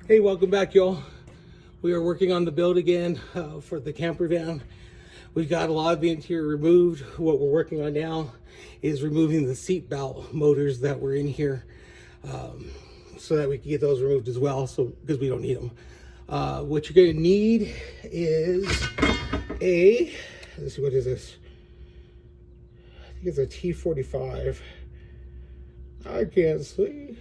Hey, welcome back, y'all. We are working on the build again for the camper van. We've got a lot of the interior removed. What we're working on now is removing the seat belt motors that were in here, so that we can get those removed as well, so because we don't need them. What you're going to need is let's see, what is this? I think it's a T45. I can't see.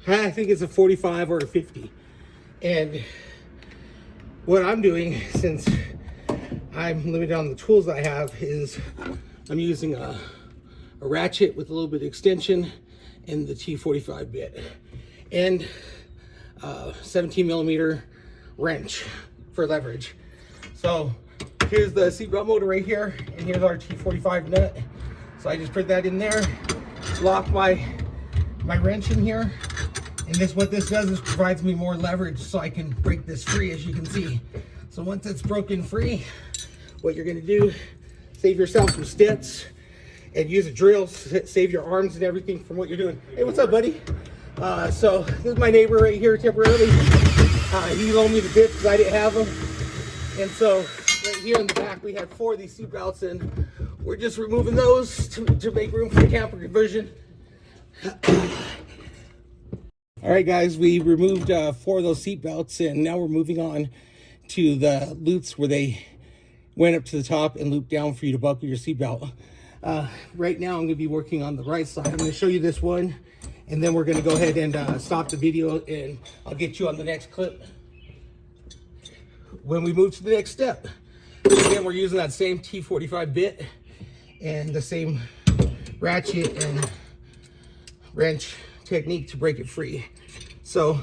I think it's a 45 or a 50. And what I'm doing, since I'm limited on the tools I have, is I'm using a ratchet with a little bit of extension and the T45 bit and 17 millimeter wrench for leverage. So here's the seatbelt motor right here, and here's our T45 nut. So I just put that in there, lock my wrench in here, and what this does is provides me more leverage so I can break this free, as you can see. So once it's broken free, what you're gonna do, save yourself some steps and use a drill, save your arms and everything from what you're doing. Hey, what's up, buddy? So this is my neighbor right here temporarily. He loaned me the bits because I didn't have them. And so right here in the back, we had 4 of these seat belts, and we're just removing those to make room for the camper conversion. All right, guys, we removed 4 of those seat belts, and now we're moving on to the loops where they went up to the top and looped down for you to buckle your seat belt. Right now, I'm going to be working on the right side. I'm going to show you this one, and then we're going to go ahead and stop the video, and I'll get you on the next clip when we move to the next step. Again, we're using that same T45 bit and the same ratchet and wrench technique to break it free. So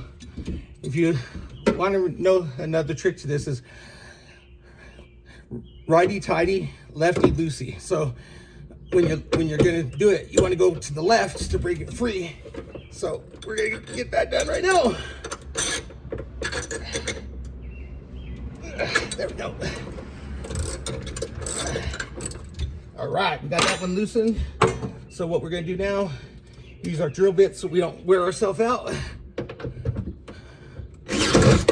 if you want to know, another trick to this is righty tighty, lefty loosey. So when you're gonna do it, you want to go to the left to break it free. So we're gonna get that done right now. There we go. All right, we got that one loosened. So what we're gonna do now, use our drill bit so we don't wear ourselves out.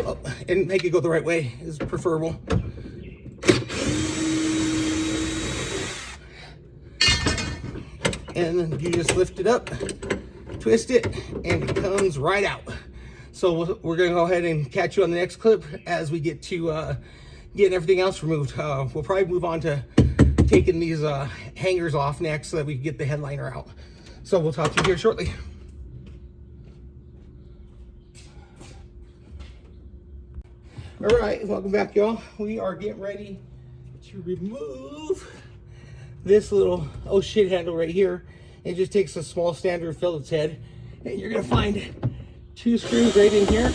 Oh, and make it go the right way is preferable. And then you just lift it up, twist it, and it comes right out. So we're gonna go ahead and catch you on the next clip as we get to getting everything else removed. We'll probably move on to taking these hangers off next so that we can get the headliner out. So we'll talk to you here shortly. All right, welcome back, y'all. We are getting ready to remove this little oh shit handle right here. It just takes a small standard Phillips head, and you're gonna find 2 screws right in here.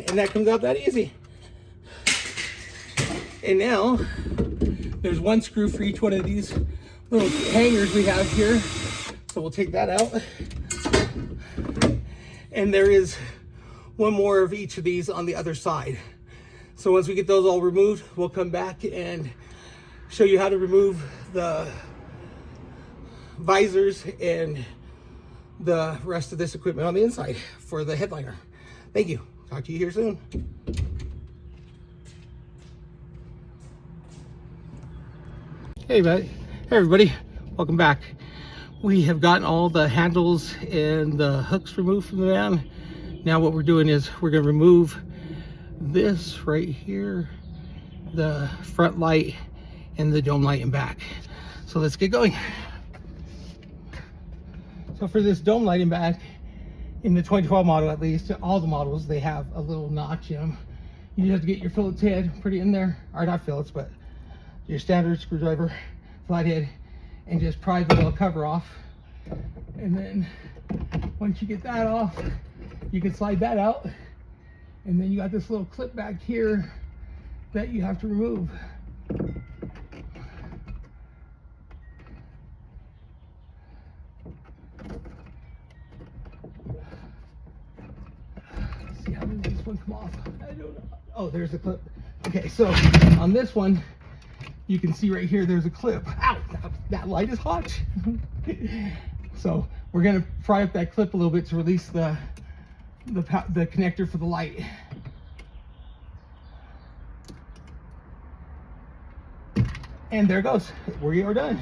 And that comes out that easy. And now there's 1 screw for each one of these little hangers we have here. So we'll take that out. And there is 1 more of each of these on the other side. So once we get those all removed, we'll come back and show you how to remove the visors and the rest of this equipment on the inside for the headliner. Thank you. Talk to you here soon. Hey, everybody, welcome back. We have gotten all the handles and the hooks removed from the van. Now what we're doing is we're going to remove this right here, the front light and the dome light in back. So let's get going. So for this dome light in back, in the 2012 model at least, all the models, they have a little notch in them. You just have to get your Phillips head, put it in there, or not Phillips, but your standard screwdriver, flathead, and just pry the little cover off. And then once you get that off, you can slide that out. And then you got this little clip back here that you have to remove. Let's see, how does this one come off? I don't know. Oh, there's a clip. Okay, so on this one, you can see right here, there's a clip. Ow, that light is hot. So we're gonna pry up that clip a little bit to release the connector for the light. And there it goes. We are done.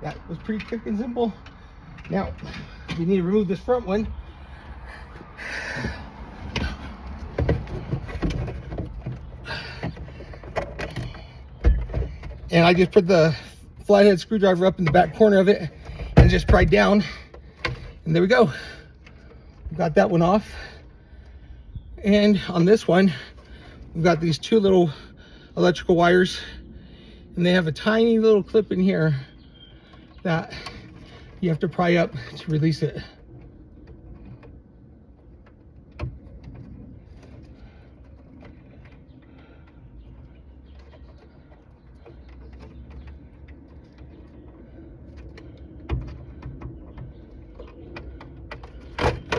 That was pretty quick and simple. Now, we need to remove this front one. And I just put the flathead screwdriver up in the back corner of it and just pried down. And there we go. Got that one off. And on this one, we've got these two little electrical wires, and they have a tiny little clip in here that you have to pry up to release it.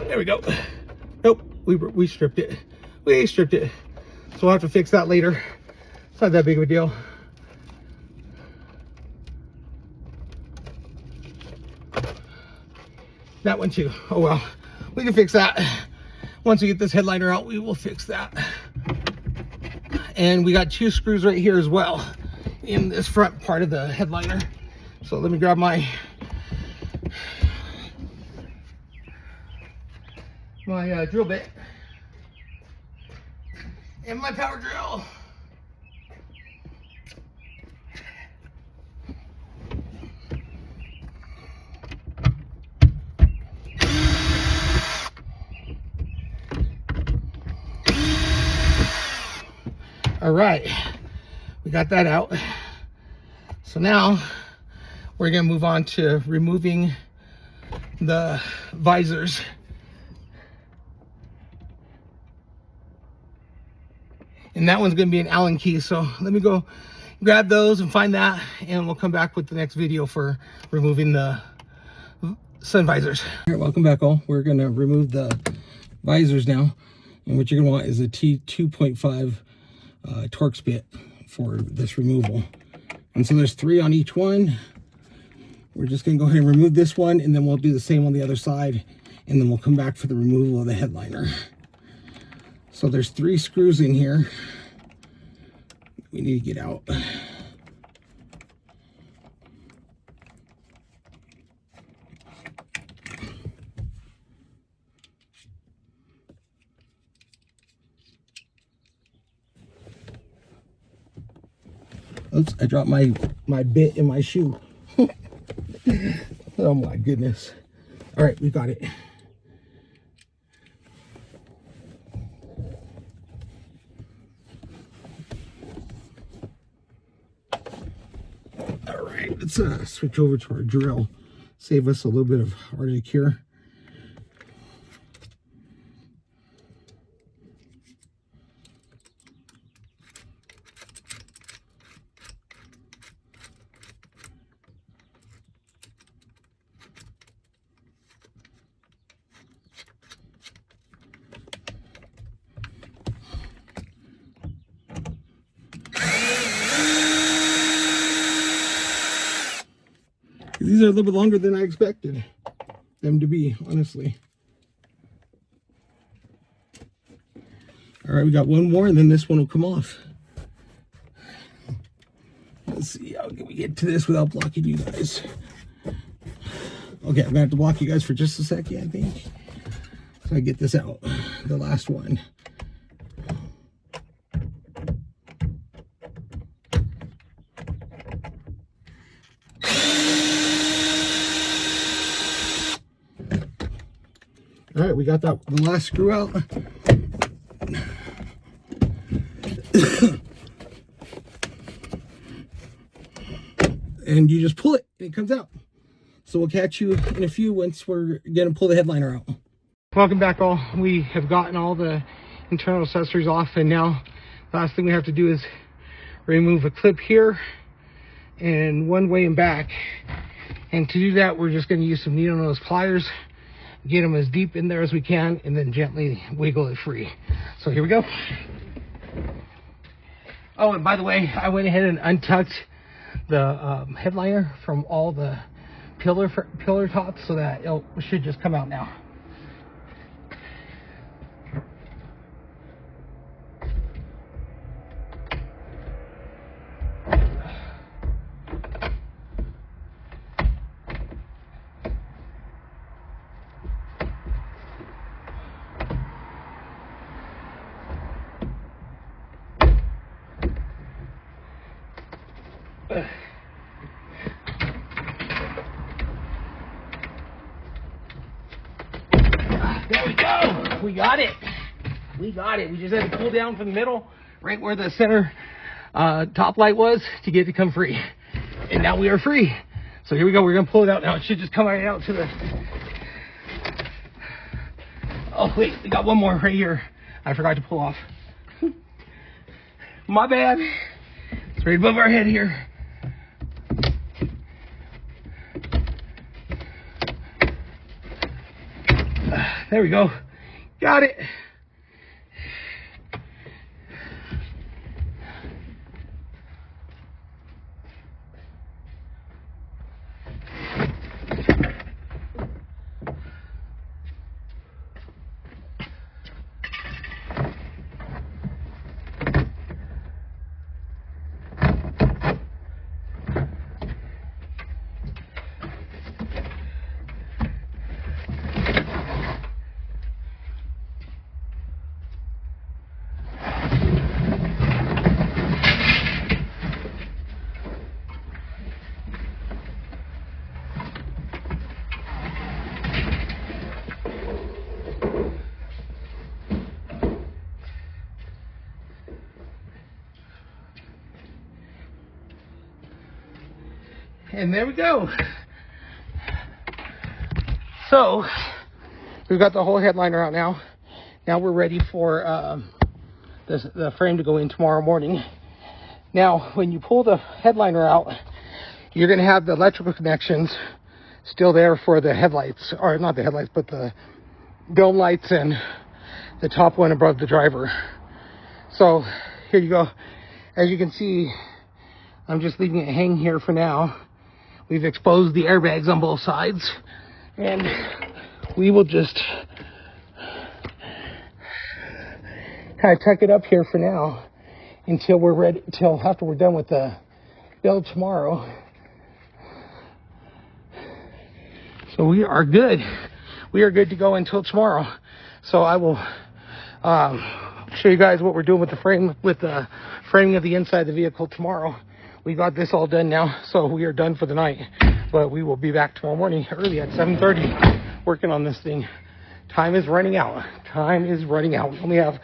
There we go. Nope, we stripped it. We stripped it. So we'll have to fix that later. It's not that big of a deal. That one too. Oh well, we can fix that. Once we get this headliner out, we will fix that. And we got two screws right here as well in this front part of the headliner. So let me grab my drill bit and my power drill. All right, we got that out. So now we're gonna move on to removing the visors. And that one's gonna be an Allen key. So let me go grab those and find that, and we'll come back with the next video for removing the sun visors. All right, welcome back all. We're gonna remove the visors now. And what you're gonna want is a T2.5 Torx bit for this removal. And so there's 3 on each one. We're just gonna go ahead and remove this one, and then we'll do the same on the other side, and then we'll come back for the removal of the headliner. So there's 3 screws in here we need to get out. Oops, I dropped my bit in my shoe. Oh my goodness. All right, we got it. All right, let's switch over to our drill. Save us a little bit of heartache here. These are a little bit longer than I expected them to be, honestly. All right, we got one more, and then this one will come off. Let's see, how can we get to this without blocking you guys? Okay, I'm gonna have to block you guys for just a second, I think. So I get this out, the last one. All right, we got that the last screw out. And you just pull it, and it comes out. So we'll catch you in a few once we're gonna pull the headliner out. Welcome back all. We have gotten all the internal accessories off, and now the last thing we have to do is remove a clip here and one way and back. And to do that, we're just gonna use some needle nose pliers. get them as deep in there as we can, and then gently wiggle it free. So here we go. Oh, and by the way, I went ahead and untucked the headliner from all the pillar tops so that it should just come out now. There we go. We got it. We got it. We just had to pull down from the middle, right where the center top light was, to get it to come free. And now we are free. So here we go. We're going to pull it out now. It should just come right out to the... Oh, wait. We got one more right here. I forgot to pull off. My bad. It's right above our head here. There we go. Got it. And there we go. So we've got the whole headliner out now. Now we're ready for the frame to go in tomorrow morning. Now, when you pull the headliner out, you're going to have the electrical connections still there for the headlights, or not the headlights, but the dome lights and the top one above the driver. So here you go. As you can see, I'm just leaving it hang here for now. We've exposed the airbags on both sides, and we will just kind of tuck it up here for now until we're ready, until after we're done with the build tomorrow. So we are good. We are good to go until tomorrow. So I will show you guys what we're doing with the frame, with the framing of the inside of the vehicle tomorrow. We got this all done now, so we are done for the night. But we will be back tomorrow morning early at 7:30 working on this thing. Time is running out. Time is running out. We only have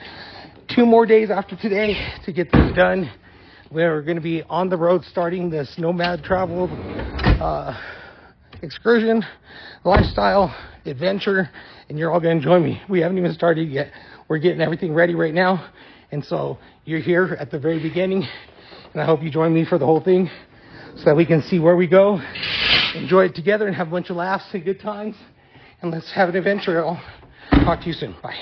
2 more days after today to get this done. We're going to be on the road starting this nomad travel excursion, lifestyle, adventure, and you're all going to join me. We haven't even started yet. We're getting everything ready right now. And so you're here at the very beginning. And I hope you join me for the whole thing so that we can see where we go, enjoy it together, and have a bunch of laughs and good times. And let's have an adventure. I'll talk to you soon. Bye.